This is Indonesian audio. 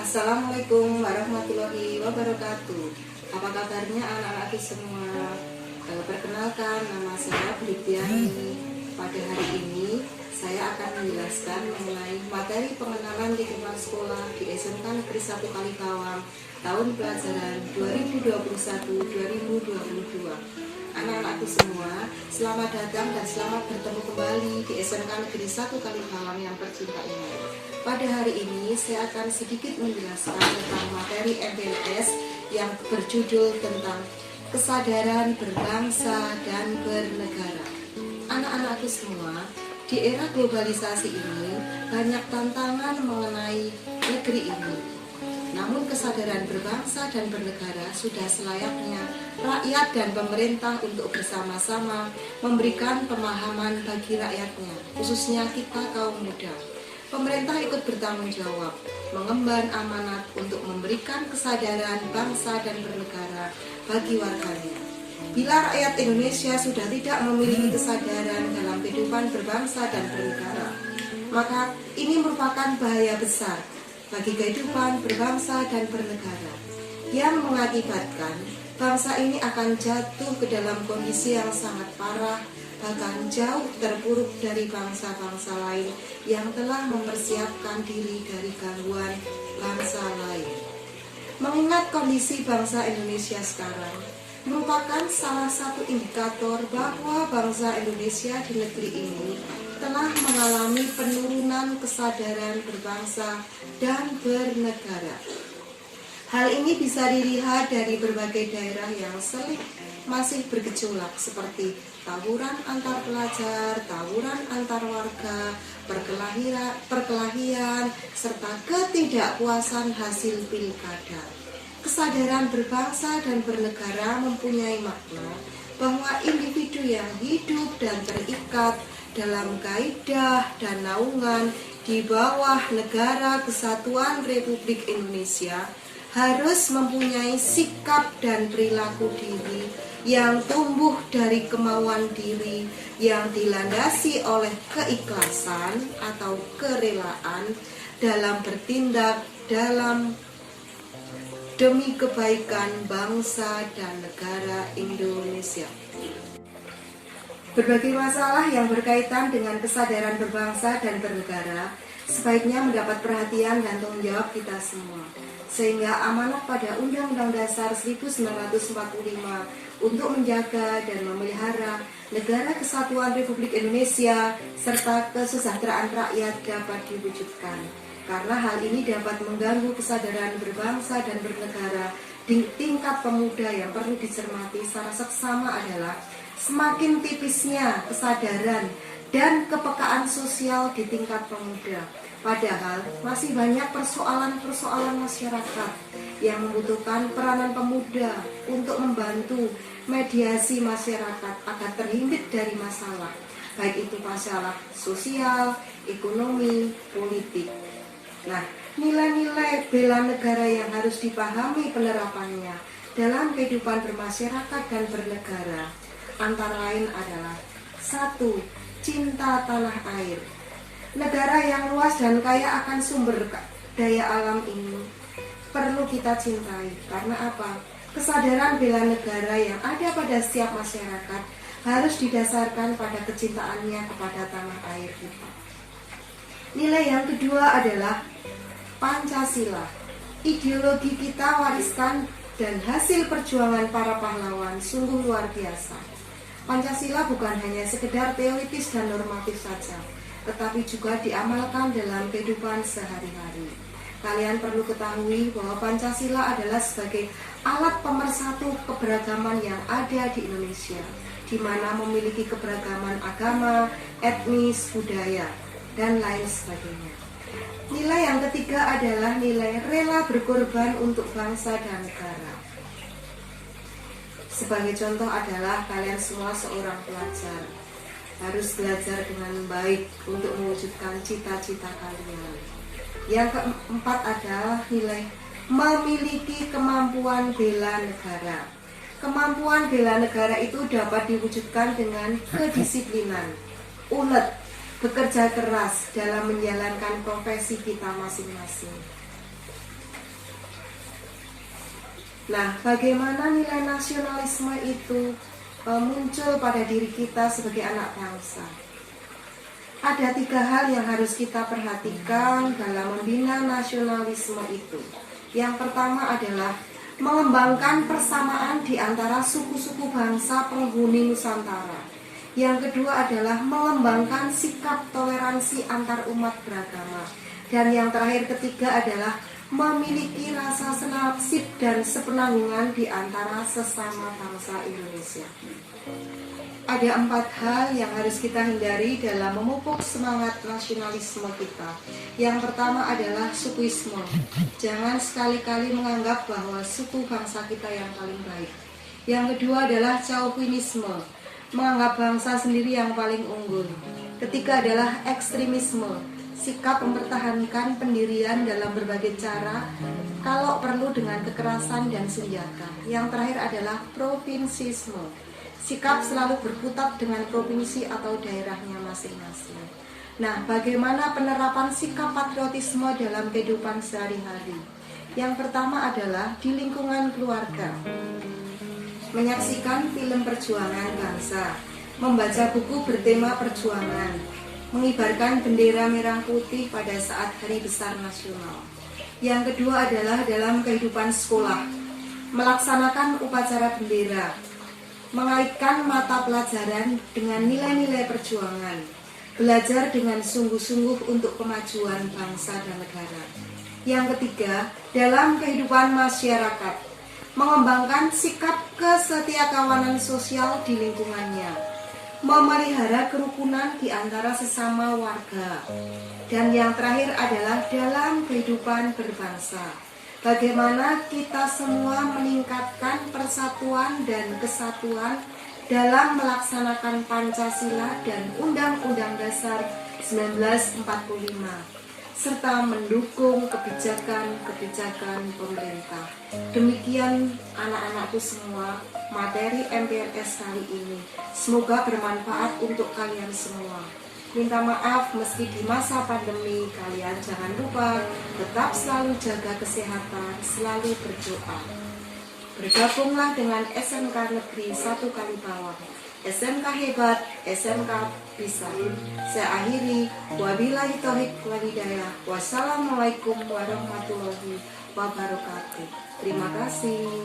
Assalamualaikum warahmatullahi wabarakatuh. Apa kabarnya anak-anakku semua? Perkenalkan, nama saya Blidiani. Pada hari ini saya akan menjelaskan mengenai materi pengenalan kehidupan sekolah di SMK Negeri 1 Kalikawang tahun pelajaran 2021-2022. Anak-anakku semua, selamat datang dan selamat bertemu kembali di SMK Negeri 1 Kalikawang yang tercinta ini. Pada hari ini saya akan sedikit menjelaskan tentang materi MPLS yang berjudul tentang kesadaran berbangsa dan bernegara. Anak-anakku semua, di era globalisasi ini banyak tantangan mengenai negeri ini. Namun kesadaran berbangsa dan bernegara sudah selayaknya rakyat dan pemerintah untuk bersama-sama memberikan pemahaman bagi rakyatnya, khususnya kita kaum muda. Pemerintah ikut bertanggung jawab, mengemban amanat untuk memberikan kesadaran bangsa dan bernegara bagi warganya. Bila rakyat Indonesia sudah tidak memiliki kesadaran dalam kehidupan berbangsa dan bernegara, maka ini merupakan bahaya besar bagi kehidupan berbangsa dan bernegara, yang mengakibatkan bangsa ini akan jatuh ke dalam kondisi yang sangat parah, bahkan jauh terpuruk dari bangsa-bangsa lain yang telah mempersiapkan diri dari gangguan bangsa lain. Mengingat kondisi bangsa Indonesia sekarang merupakan salah satu indikator bahwa bangsa Indonesia di negeri ini telah mengalami penurunan kesadaran berbangsa dan bernegara. Hal ini bisa dilihat dari berbagai daerah yang masih bergejolak seperti tawuran antar pelajar, tawuran antar warga, perkelahian, serta ketidakpuasan hasil pilkada. Kesadaran berbangsa dan bernegara mempunyai makna bahwa individu yang hidup dan terikat dalam kaidah dan naungan di bawah Negara Kesatuan Republik Indonesia harus mempunyai sikap dan perilaku diri yang tumbuh dari kemauan diri yang dilandasi oleh keikhlasan atau kerelaan dalam bertindak demi kebaikan bangsa dan negara Indonesia. Berbagai masalah yang berkaitan dengan kesadaran berbangsa dan bernegara sebaiknya mendapat perhatian dan tanggung jawab kita semua, sehingga amanat pada Undang-Undang Dasar 1945 untuk menjaga dan memelihara Negara Kesatuan Republik Indonesia serta kesejahteraan rakyat dapat diwujudkan. Karena hal ini dapat mengganggu kesadaran berbangsa dan bernegara di tingkat pemuda. Yang perlu dicermati secara seksama adalah semakin tipisnya kesadaran dan kepekaan sosial di tingkat pemuda. Padahal masih banyak persoalan-persoalan masyarakat yang membutuhkan peranan pemuda untuk membantu mediasi masyarakat agar terhindar dari masalah, baik itu masalah sosial, ekonomi, politik. Nah, nilai-nilai bela negara yang harus dipahami penerapannya dalam kehidupan bermasyarakat dan bernegara antara lain adalah 1. Cinta tanah air. Negara yang luas dan kaya akan sumber daya alam ini perlu kita cintai. Karena apa? Kesadaran bela negara yang ada pada setiap masyarakat harus didasarkan pada kecintaannya kepada tanah air kita. Nilai yang kedua adalah Pancasila. Ideologi kita wariskan dan hasil perjuangan para pahlawan sungguh luar biasa. Pancasila bukan hanya sekedar teoritis dan normatif saja, tetapi juga diamalkan dalam kehidupan sehari-hari. Kalian perlu ketahui bahwa Pancasila adalah sebagai alat pemersatu keberagaman yang ada di Indonesia, di mana memiliki keberagaman agama, etnis, budaya, dan lain sebagainya. Nilai yang ketiga adalah nilai rela berkorban untuk bangsa dan negara. Sebagai contoh adalah kalian semua seorang pelajar, harus belajar dengan baik untuk mewujudkan cita-cita kalian. Yang keempat adalah nilai memiliki kemampuan bela negara. Kemampuan bela negara itu dapat diwujudkan dengan kedisiplinan, ulet, bekerja keras dalam menjalankan profesi kita masing-masing. Nah, bagaimana nilai nasionalisme itu muncul pada diri kita sebagai anak bangsa? Ada 3 hal yang harus kita perhatikan dalam membina nasionalisme itu. Yang pertama adalah mengembangkan persamaan di antara suku-suku bangsa penghuni Nusantara. Yang kedua adalah mengembangkan sikap toleransi antar umat beragama. Dan yang terakhir ketiga adalah memiliki rasa senasib dan sepenanggungan di antara sesama bangsa Indonesia. Ada 4 hal yang harus kita hindari dalam memupuk semangat nasionalisme kita. Yang pertama adalah sukuisme. Jangan sekali-kali menganggap bahwa suku bangsa kita yang paling baik. Yang kedua adalah chauvinisme, menganggap bangsa sendiri yang paling unggul. Ketiga adalah ekstremisme, sikap mempertahankan pendirian dalam berbagai cara, kalau perlu dengan kekerasan dan senjata. Yang terakhir adalah provinsisme, sikap selalu berkutat dengan provinsi atau daerahnya masing-masing. Nah, bagaimana penerapan sikap patriotisme dalam kehidupan sehari-hari? Yang pertama adalah di lingkungan keluarga. Menyaksikan film perjuangan bangsa, membaca buku bertema perjuangan, mengibarkan bendera merah putih pada saat hari besar nasional. Yang kedua adalah dalam kehidupan sekolah, melaksanakan upacara bendera, mengaitkan mata pelajaran dengan nilai-nilai perjuangan, belajar dengan sungguh-sungguh untuk kemajuan bangsa dan negara. Yang ketiga, dalam kehidupan masyarakat, mengembangkan sikap kesetiakawanan sosial di lingkungannya, memelihara kerukunan di antara sesama warga. Dan yang terakhir adalah dalam kehidupan berbangsa, bagaimana kita semua meningkatkan persatuan dan kesatuan dalam melaksanakan Pancasila dan Undang-Undang Dasar 1945, serta mendukung kebijakan-kebijakan pemerintah. Demikian anak-anakku semua, materi MPLS kali ini. Semoga bermanfaat untuk kalian semua. Minta maaf meski di masa pandemi, kalian jangan lupa tetap selalu jaga kesehatan, selalu berdoa. Bergabunglah dengan SMK Negeri 1 Kalibawang. SMK hebat, SMK bisa. Saya akhiri, wabillahi taufiq wal hidayah. Wassalamualaikum warahmatullahi wabarakatuh. Terima kasih.